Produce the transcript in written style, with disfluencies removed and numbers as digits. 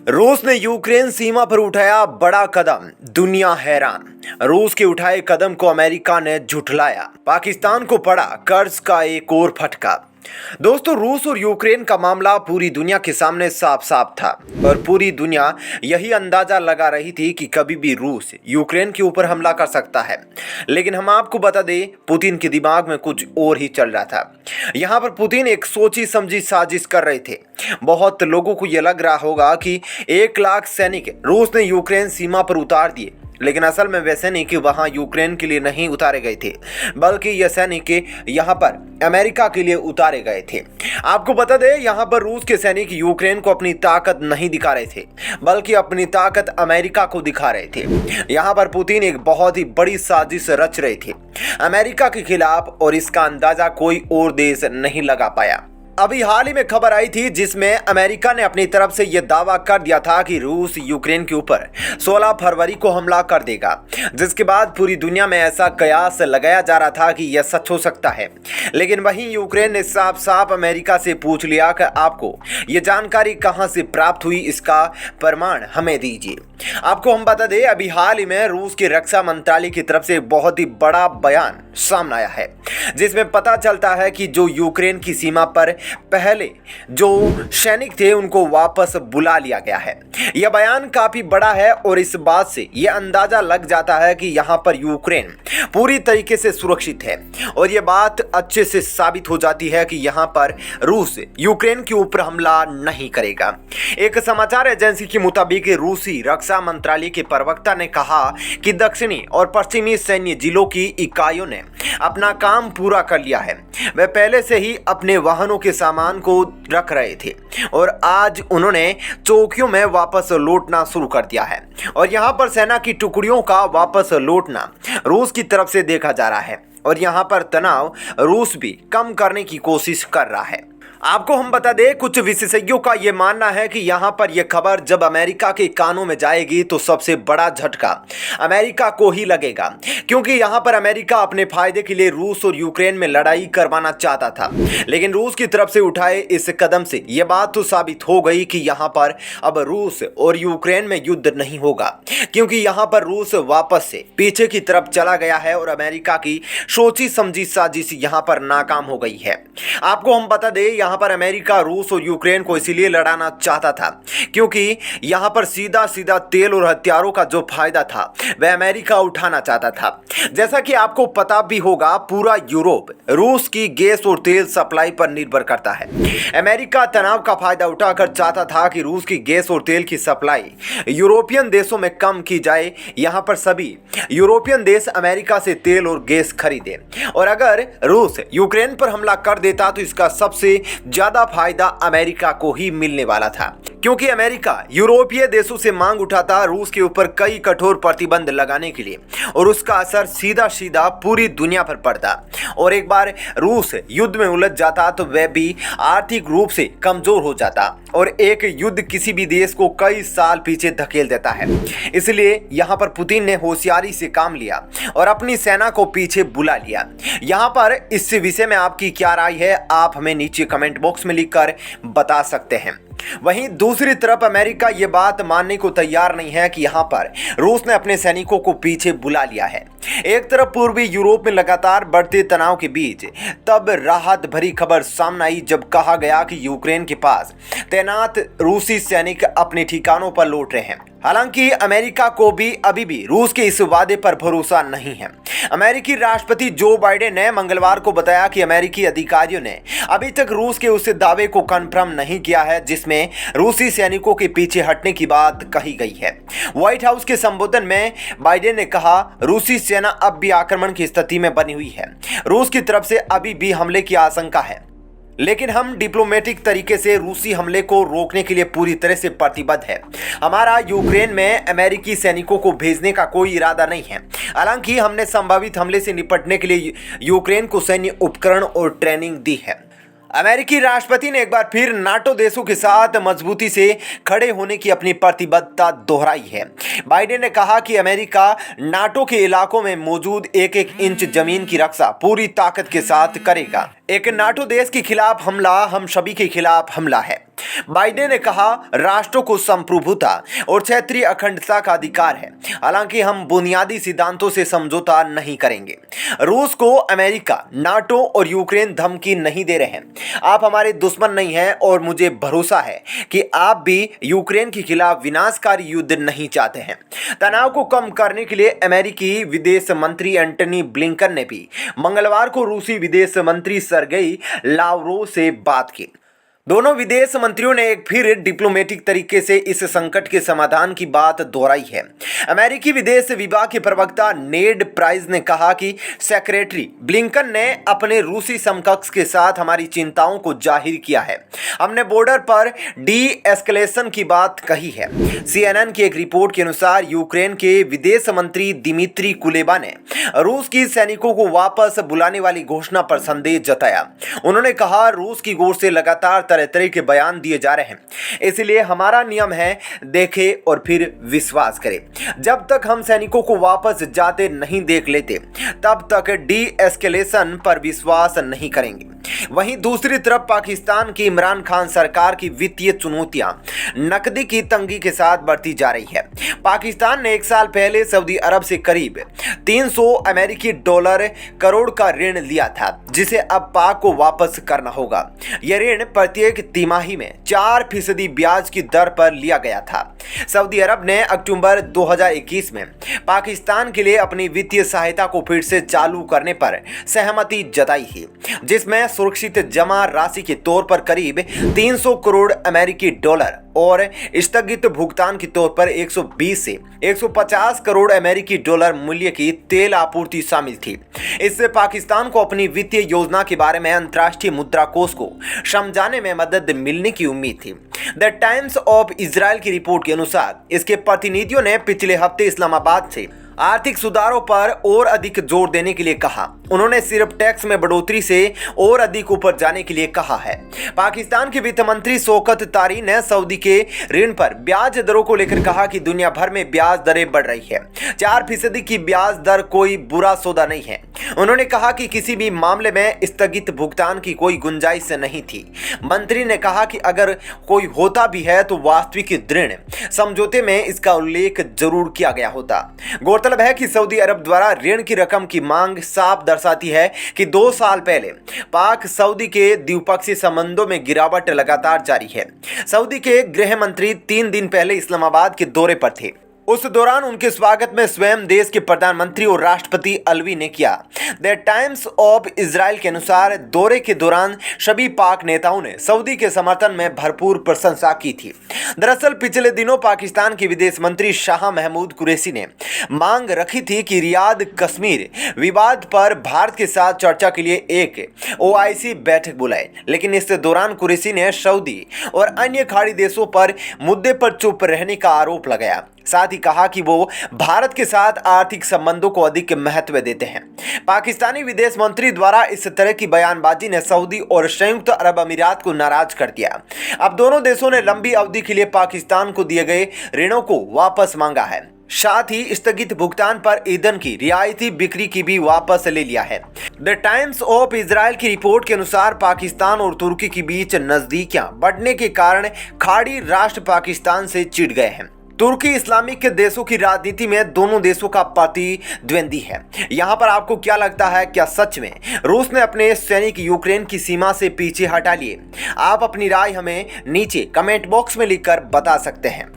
रूस ने यूक्रेन सीमा पर उठाया बड़ा कदम, दुनिया हैरान। रूस के उठाए कदम को अमेरिका ने झुठलाया, पाकिस्तान को पड़ा कर्ज का एक और फटका। दोस्तों, रूस और यूक्रेन का मामला पूरी दुनिया के सामने साफ साफ था और पूरी दुनिया यही अंदाजा लगा रही थी कि कभी भी रूस यूक्रेन के ऊपर हमला कर सकता है। लेकिन हम आपको बता दें, पुतिन के दिमाग में कुछ और ही चल रहा था। यहाँ पर पुतिन एक सोची समझी साजिश कर रहे थे। बहुत लोगों को यह लग रहा होगा कि 1 लाख सैनिक रूस ने यूक्रेन सीमा पर उतार दिए, लेकिन असल में वे सैनिक वहां यूक्रेन के लिए नहीं उतारे गए थे, बल्कि ये सैनिक यहां पर अमेरिका के लिए उतारे गए थे। आपको बता दें, यहां पर रूस के सैनिक यूक्रेन को अपनी ताकत नहीं दिखा रहे थे, बल्कि अपनी ताकत अमेरिका को दिखा रहे थे। यहां पर पुतिन एक बहुत ही बड़ी साजिश रच रहे थे अमेरिका के खिलाफ, और इसका अंदाजा कोई और देश नहीं लगा पाया। अभी हाल ही में खबर आई थी जिसमें अमेरिका ने अपनी तरफ से यह दावा कर दिया था कि रूस यूक्रेन के ऊपर 16 फरवरी को हमला कर देगा, जिसके बाद पूरी दुनिया में ऐसा कयास लगाया जा रहा था कि यह सच हो सकता है। लेकिन वहीं यूक्रेन ने साफ साफ अमेरिका से पूछ लिया कि आपको यह जानकारी कहां से प्राप्त हुई, इसका प्रमाण हमें दीजिए। आपको हम बता दें, अभी हाल ही में रूस के रक्षा मंत्रालय की तरफ से बहुत ही बड़ा बयान सामने आया है, जिसमें पता चलता है कि जो यूक्रेन की सीमा पर पहले जो सैनिक थे उनको वापस बुला लिया गया है। यह बयान काफी बड़ा है और इस बात से यह अंदाजा लग जाता है कि यहां पर यूक्रेन पूरी तरीके से सुरक्षित है, और यह बात अच्छे से साबित हो जाती है कि यहां पर रूस यूक्रेन के ऊपर हमला नहीं करेगा। एक समाचार एजेंसी के मुताबिक रूसी रक्षा मंत्रालय के प्रवक्ता ने कहा कि दक्षिणी और पश्चिमी सैन्य जिलों की इकाइयों ने अपना काम पूरा कर लिया है। वे पहले से ही अपने वाहनों के सामान को रख रहे थे और आज उन्होंने चौकियों में वापस लौटना शुरू कर दिया है, और यहां पर सेना की टुकड़ियों का वापस लौटना रूस की तरफ से देखा जा रहा है, और यहां पर तनाव रूस भी कम करने की कोशिश कर रहा है। आपको हम बता दें, कुछ विशेषज्ञों का यह मानना है कि यहां पर यह खबर जब अमेरिका के कानों में जाएगी तो सबसे बड़ा झटका अमेरिका को ही लगेगा, क्योंकि यहां पर अमेरिका अपने फायदे के लिए रूस और यूक्रेन में लड़ाई करवाना चाहता था। लेकिन रूस की तरफ से उठाए इस कदम से यह बात तो साबित हो गई कि यहां पर अब रूस और यूक्रेन में युद्ध नहीं होगा, क्योंकि यहां पर रूस वापस से पीछे की तरफ चला गया है और अमेरिका की सोची समझी साजिश यहां पर नाकाम हो गई है। आपको हम बता दें, यहां पर अमेरिका रूस और यूक्रेन को इसीलिए लड़ाना चाहता था क्योंकि यहां पर सीधा सीधा तेल और हथियारों का जो फायदा था वह अमेरिका उठाना चाहता था। जैसा कि आपको पता भी होगा, पूरा यूरोप रूस की गैस और तेल सप्लाई पर निर्भर करता है। अमेरिका तनाव का फायदा उठाकर चाहता था कि रूस की गैस और तेल की सप्लाई यूरोपियन देशों में कम की जाए। यहां पर सभी यूरोपियन देश अमेरिका से तेल और गैस खरीदे, और अगर रूस यूक्रेन पर हमला कर देता तो इसका सबसे ज्यादा फायदा अमेरिका को ही मिलने वाला था, क्योंकि अमेरिका यूरोपीय देशों से मांग उठाता रूस के ऊपर कई कठोर प्रतिबंध लगाने के लिए, और उसका असर सीधा सीधा पूरी दुनिया पर पड़ता। और एक बार रूस युद्ध में उलझ जाता तो वह भी आर्थिक रूप से कमजोर हो जाता, और एक युद्ध किसी भी देश को कई साल पीछे धकेल देता है। इसलिए यहां पर पुतिन ने होशियारी से काम लिया और अपनी सेना को पीछे बुला लिया। यहां पर इस विषय में आपकी क्या राय है, आप हमें नीचे कमेंट बॉक्स में लिखकर बता सकते हैं। वहीं दूसरी तरफ अमेरिका ये बात मानने को तैयार नहीं है कि यहां पर रूस ने अपने सैनिकों को पीछे बुला लिया है। एक तरफ पूर्वी यूरोप में लगातार बढ़ते तनाव के बीच तब राहत भरी खबर सामने आई जब कहा गया कि यूक्रेन के पास तैनात रूसी सैनिक अपने ठिकानों पर लौट रहे हैं। हालांकि अमेरिका को भी अभी भी रूस के इस वादे पर भरोसा नहीं है। अमेरिकी राष्ट्रपति जो बाइडेन ने मंगलवार को बताया कि अमेरिकी अधिकारियों ने अभी तक रूस के उस दावे को कंफर्म नहीं किया है जिसमें रूसी सैनिकों के पीछे हटने की बात कही गई है। व्हाइट हाउस के संबोधन में बाइडेन ने कहा, रूसी सेना अब भी आक्रमण की स्थिति में बनी हुई है। रूस की तरफ से अभी भी हमले की आशंका है, लेकिन हम डिप्लोमेटिक तरीके से रूसी हमले को रोकने के लिए पूरी तरह से प्रतिबद्ध है। हमारा यूक्रेन में अमेरिकी सैनिकों को भेजने का कोई इरादा नहीं है। हालांकि हमने संभावित हमले से निपटने के लिए यूक्रेन को सैन्य उपकरण और ट्रेनिंग दी है। अमेरिकी राष्ट्रपति ने एक बार फिर नाटो देशों के साथ मजबूती से खड़े होने की अपनी प्रतिबद्धता दोहराई है। बाइडेन ने कहा कि अमेरिका नाटो के इलाकों में मौजूद एक एक इंच जमीन की रक्षा पूरी ताकत के साथ करेगा। एक नाटो देश के खिलाफ हमला हम सभी के खिलाफ हमला है। बाइडेन ने कहा, राष्ट्रों को संप्रभुता और क्षेत्रीय अखंडता का अधिकार है, हालांकि हम बुनियादी सिद्धांतों से समझौता नहीं करेंगे। रूस को अमेरिका, नाटो और यूक्रेन धमकी नहीं दे रहे हैं। आप हमारे दुश्मन नहीं हैं और मुझे भरोसा है कि आप भी यूक्रेन के खिलाफ विनाशकारी युद्ध नहीं चाहते हैं। तनाव को कम करने के लिए अमेरिकी विदेश मंत्री एंटनी ब्लिंकन ने भी मंगलवार को रूसी विदेश मंत्री सरगेई लावरोव से बात की। दोनों विदेश मंत्रियों ने एक फिर डिप्लोमेटिक तरीके से इस संकट के समाधान की बात दोहराई है। अमेरिकी विदेश विभाग के प्रवक्ता नेड प्राइस ने कहा कि सेक्रेटरी ब्लिंकन ने अपने रूसी समकक्ष के साथ हमारी चिंताओं को जाहिर किया है। हमने बॉर्डर पर डी एस्केलेशन की बात कही है। CNN की एक रिपोर्ट के अनुसार यूक्रेन के विदेश मंत्री दिमित्री कुलेबा ने रूस की सैनिकों को वापस बुलाने वाली घोषणा पर संदेह जताया। उन्होंने कहा, रूस की ओर से लगातार तरह तरह के बयान दिए जा रहे हैं, इसलिए हमारा नियम है, देखें और फिर विश्वास करें। जब तक हम सैनिकों को वापस जाते नहीं देख लेते, तब तक डी एस्केलेशन पर विश्वास नहीं करेंगे। वहीं दूसरी तरफ पाकिस्तान की इमरान खान सरकार की वित्तीय चुनौतियां नकदी की तंगी के साथ बढ़ती जा रही है। पाकिस्तान ने 1 साल पहले सऊदी अरब से करीब 300 अमेरिकी डॉलर करोड़ का ऋण लिया था, जिसे अब पाक को वापस करना होगा। यह ऋण प्रत्येक तिमाही में 4% ब्याज की दर पर लिया गया था। सऊदी अरब ने अक्टूबर 2021 में पाकिस्तान के लिए अपनी वित्तीय सहायता को फिर से चालू करने पर सहमति जताई थी, जिसमें सुरक्षित जमा राशि के तौर पर करीब 300 करोड़ अमेरिकी डॉलर और स्थगित भुगतान के तौर पर 120 से 150 करोड़ अमेरिकी डॉलर मूल्य की तेल आपूर्ति शामिल थी। इससे पाकिस्तान को अपनी वित्तीय योजना के बारे में अंतर्राष्ट्रीय मुद्रा कोष को समझाने में मदद मिलने की उम्मीद थी। द टाइम्स ऑफ इजराइल की रिपोर्ट के अनुसार इसके प्रतिनिधियों ने पिछले हफ्ते इस्लामाबाद से आर्थिक सुधारों पर और अधिक जोर देने के लिए कहा। उन्होंने सिर्फ टैक्स में बढ़ोतरी से और अधिक ऊपर जाने के लिए कहा है। पाकिस्तान के वित्त मंत्री शौकत तारी ने सऊदी के ऋण पर ब्याज दरों को लेकर कहा कि दुनिया भर में ब्याज दरें बढ़ रही है। 4% की ब्याज दर कोई बुरा सौदा नहीं है। उन्होंने कहा कि किसी भी मामले में स्थगित भुगतान की कोई गुंजाइश नहीं थी। मंत्री ने कहा कि अगर कोई होता भी है तो वास्तविक ऋण समझौते में इसका उल्लेख जरूर किया गया होता। गौरतलब है कि सऊदी अरब द्वारा ऋण की रकम की मांग साफ दर्शाती है कि 2 साल पहले पाक सऊदी के द्विपक्षीय संबंधों में गिरावट लगातार जारी है। सऊदी के गृह मंत्री 3 दिन पहले इस्लामाबाद के दौरे पर थे। उस दौरान उनके स्वागत में स्वयं देश के प्रधानमंत्री और राष्ट्रपति अलवी ने किया। द टाइम्स ऑफ इजराइल के अनुसार दौरे के दौरान सभी पाक नेताओं ने सऊदी के समर्थन में भरपूर प्रशंसा की थी। दरअसल पिछले दिनों पाकिस्तान के विदेश मंत्री शाह महमूद कुरैशी ने मांग रखी थी कि रियाद कश्मीर विवाद पर भारत के साथ चर्चा के लिए एक OIC बैठक बुलाए, लेकिन इस दौरान कुरैशी ने सऊदी और अन्य खाड़ी देशों पर मुद्दे पर चुप रहने का आरोप लगाया। साथ ही कहा कि वो भारत के साथ आर्थिक संबंधों को अधिक महत्व देते हैं। पाकिस्तानी विदेश मंत्री द्वारा इस तरह की बयानबाजी ने सऊदी और संयुक्त अरब अमीरात को नाराज कर दिया। अब दोनों देशों ने लंबी अवधि के लिए पाकिस्तान को दिए गए ऋणों को वापस मांगा है। साथ ही स्थगित भुगतान पर ईंधन की रियायती बिक्री की भी वापस ले लिया है। द टाइम्स ऑफ इजराइल की रिपोर्ट के अनुसार पाकिस्तान और तुर्की के बीच नजदीकियां बढ़ने के कारण खाड़ी राष्ट्र पाकिस्तान से चिढ़ गए हैं। तुर्की इस्लामिक देशों की राजनीति में दोनों देशों का प्रतिद्वंदी है। यहाँ पर आपको क्या लगता है, क्या सच में रूस ने अपने सैनिक यूक्रेन की सीमा से पीछे हटा लिए? आप अपनी राय हमें नीचे कमेंट बॉक्स में लिखकर बता सकते हैं।